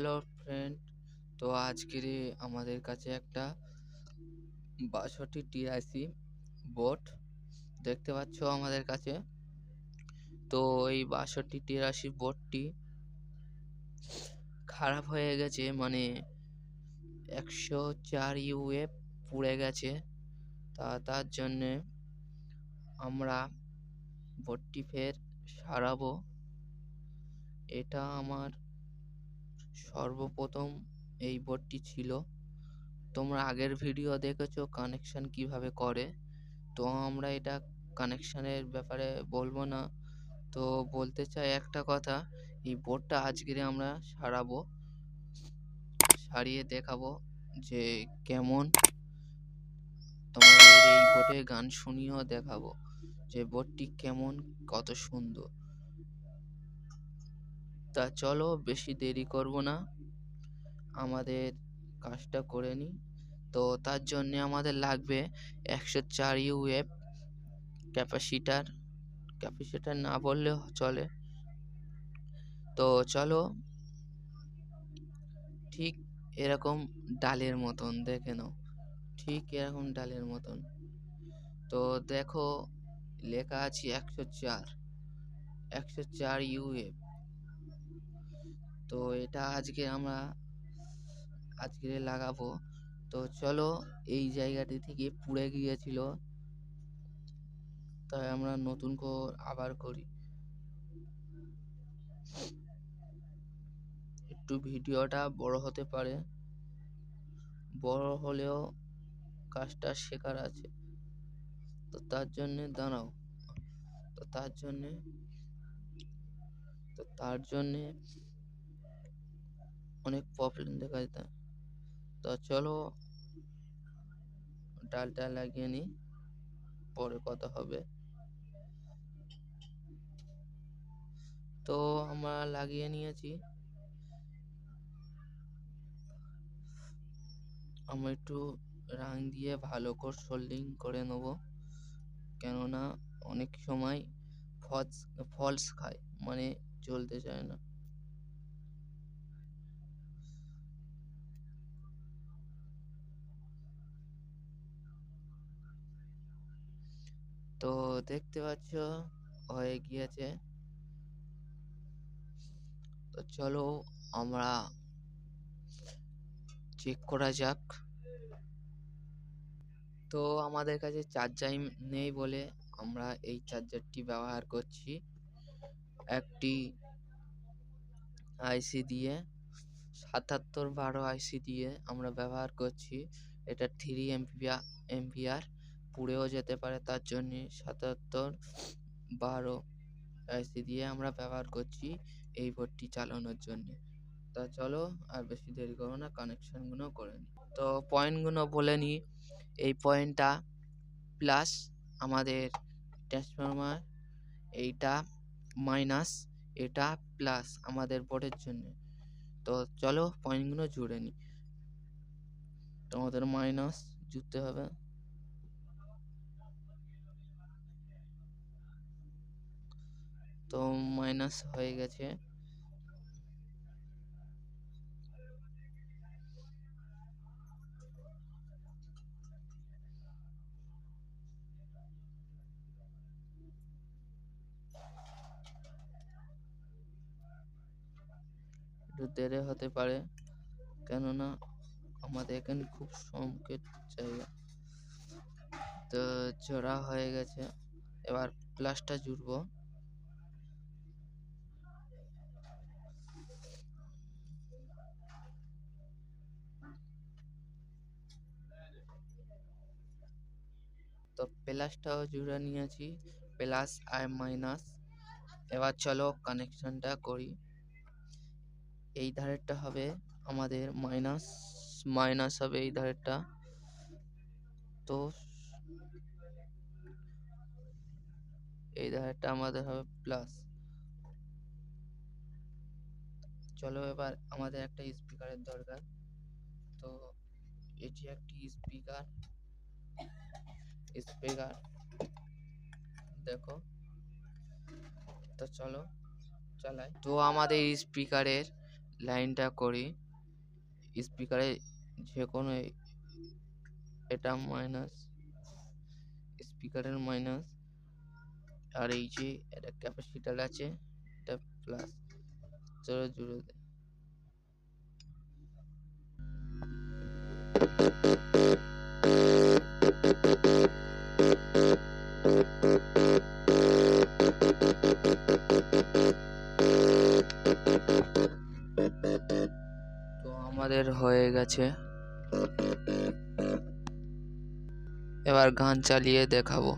Hello friend, তো আজকের আমাদের কাছে একটা 6283 বোট দেখতে পাচ্ছ আমাদের কাছে। তো এই 6283 বোটটি খারাপ হয়ে গেছে, মানে 104 ইউএফ পুড়ে গেছে। তার জন্যে আমরা বোটটি ফের সারাবো। এটা আমার সর্বপ্রথম এই বোটটি ছিল। তোমরা আগের ভিডিও দেখেছো কানেকশন কিভাবে করে, তো আমরা এটা কানেকশনের ব্যাপারে বলবো না। তো বলতে চাই একটা কথা, এই বোর্ডটা আজকে আমরা সারিয়ে দেখাবো যে কেমন। তোমাদের এই বোর্ডে গান শুনিয়েও দেখাবো যে বোর্ডটি কেমন, কত সুন্দর। তা চলো বেশি দেরি করব না, আমাদের কাজটা করে নিই। তো তার জন্য আমাদের লাগবে 104 ইউএফ ক্যাপাসিটার না বললেও চলে। তো চলো, ঠিক এরকম ডালের মতন দেখে নাও, ঠিক এরকম ডালের মতন। তো দেখো লেখা আছে 104 ইউএফ। তো এটা আজকে লাগাবো। তো চলো, এই জায়গাটি থেকে পুড়ে গিয়েছিল, তাই আমরা নতুন করে আবার করি। একটু ভিডিওটা বড় হতে পারে, বড় হলেও কাজটা শেখার আছে। তো তার জন্যে দাঁড়াও, তার জন্যে অনেক প্রবলেম দেখা যেত। তো চলো ডালটা লাগিয়ে নিই, পরে কথা হবে। তো আমরা লাগিয়ে নিয়েছি। আমরা একটু রাং দিয়ে ভালো করে সোল্ডিং করে নেব, কেননা অনেক সময় ফলস খায়, মানে জ্বলতে চায় না। তো দেখতে পাচ্ছ হয়ে গিয়েছে। তো চলো আমরা চেক করা যাক। তো আমাদের কাছে চার্জার নেই বলে আমরা এই চার্জারটি ব্যবহার করছি, একটি আইসি দিয়ে 7712 আইসি দিয়ে আমরা ব্যবহার করছি। এটা 3 এম্পিয়ার পুড়েও যেতে পারে, তার জন্য 7712 আইসি দিয়ে আমরা ব্যবহার করছি এই বোর্ডটি চালানোর জন্য। তা চলো আর বেশি দেরি করবো না, কানেকশনগুলো করে নিই। তো পয়েন্টগুলো বলে নিই। এই পয়েন্টটা প্লাস আমাদের ট্রান্সফরমার, এইটা মাইনাস, এটা প্লাস আমাদের বোর্ডের জন্য। তো চলো পয়েন্টগুলো জুড়ে নিই। তোমাদের মাইনাস জুড়তে হবে। তো মাইনাস হয়ে গেছে। একটু দেরি হতে পারে, কেননা আমাদের এখানে খুব সংকেত জায়গা। তো জোড়া হয়ে গেছে, এবার প্লাসটা জুড়বো। তো প্লাসটাও জুড়ে নিয়েছি, প্লাস আর মাইনাস। এবার চলো কানেকশনটা করি। এই ধারেরটা হবে আমাদের মাইনাস হবে এই ধারেরটা। তো এই ধারেরটা আমাদের হবে প্লাস। চলো এবার আমাদের একটা স্পিকারের দরকার। তো এটি একটি স্পিকার দেখো। তো চলো চালাই। তো আমাদের স্পিকারের লাইনটা করি স্পিকারে যে কোনো এটা মাইনাস, স্পিকারের মাইনাস, আর এই যে একটা ক্যাপাসিটার আছে এটা প্লাস, চলো জুড়ে দেয়। তো আমাদের হয়ে গেছে, এবার গান চালিয়ে দেখাবো।